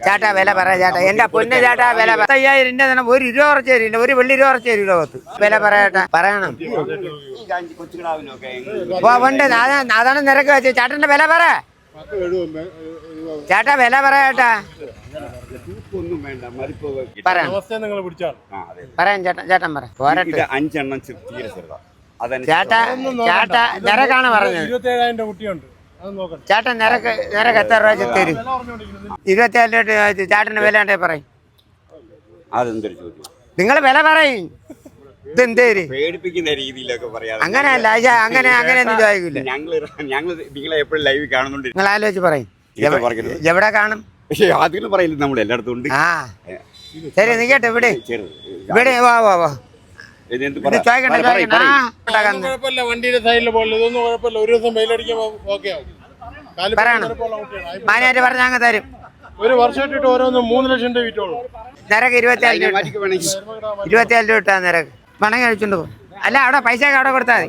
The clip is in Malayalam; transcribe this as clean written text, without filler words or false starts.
ചേട്ടാ വില പറ ചേട്ടാ, എന്റെ പൊന്ന് ചേട്ടാ വില 5000 തന്നെ. ഒരു 20 കുറച്ച് തരില്ല, ഒരു വെള്ളി 20 കുറച്ച് തരില്ല. വില പറയട്ടെ, പറയണം. ഉണ്ട്, അതാണ് നിരക്ക് വെച്ച്. ചേട്ടന്റെ വില പറ ചേട്ടാ, വില പറയട്ടാ. പറയാം ചേട്ടൻ, ചേട്ടൻ പറ പോരട്ടെ. ചേട്ടാ ചേട്ടാ നിരക്കാണ് പറഞ്ഞത്. 27,000 കുട്ടിയുണ്ട്. ചേട്ടൻ നിരക്ക് എത്ര രൂപ തരും? 27 രൂപ. ചേട്ടന്റെ വില ഉണ്ടേ പറയും. നിങ്ങൾ വില പറയും. ഇതെന്തേര് പേടിപ്പിക്കുന്ന രീതിയിലൊക്കെ പറയാം. അങ്ങനെയല്ല, അങ്ങനെയൊന്നും ചോദിക്കില്ല. നിങ്ങളെ എപ്പോഴും ലൈവ് കാണുന്നുണ്ട്. നിങ്ങൾ ആലോചിച്ച് പറയും. എവിടെ കാണും? പക്ഷേ അതിലും പറയില്ല, നമ്മൾ എല്ലായിടത്തും ഉണ്ട്. ആ ശരി, നിക്കട്ടെ. ഇവിടെ വാ കുഴപ്പമില്ല, വണ്ടിയുടെ സൈഡിൽ പോലെ ഇതൊന്നും കുഴപ്പമില്ല. ഒരു ദിവസം വെയിലടിക്കുമ്പോൾ ഓക്കെ ആവും. മാനായിട്ട് പറഞ്ഞ അങ്ങ് തരും. ഒരു വർഷമായിട്ട് ഓരോന്നും 3 ലക്ഷം രൂപ വിറ്റോളൂ. നിരക്ക് 27 രൂപ ഇട്ടാ നിരക്ക്. പണം കഴിച്ചോണ്ട് പോകും. അല്ല, അവിടെ പൈസ അവിടെ കൊടുത്താൽ മതി.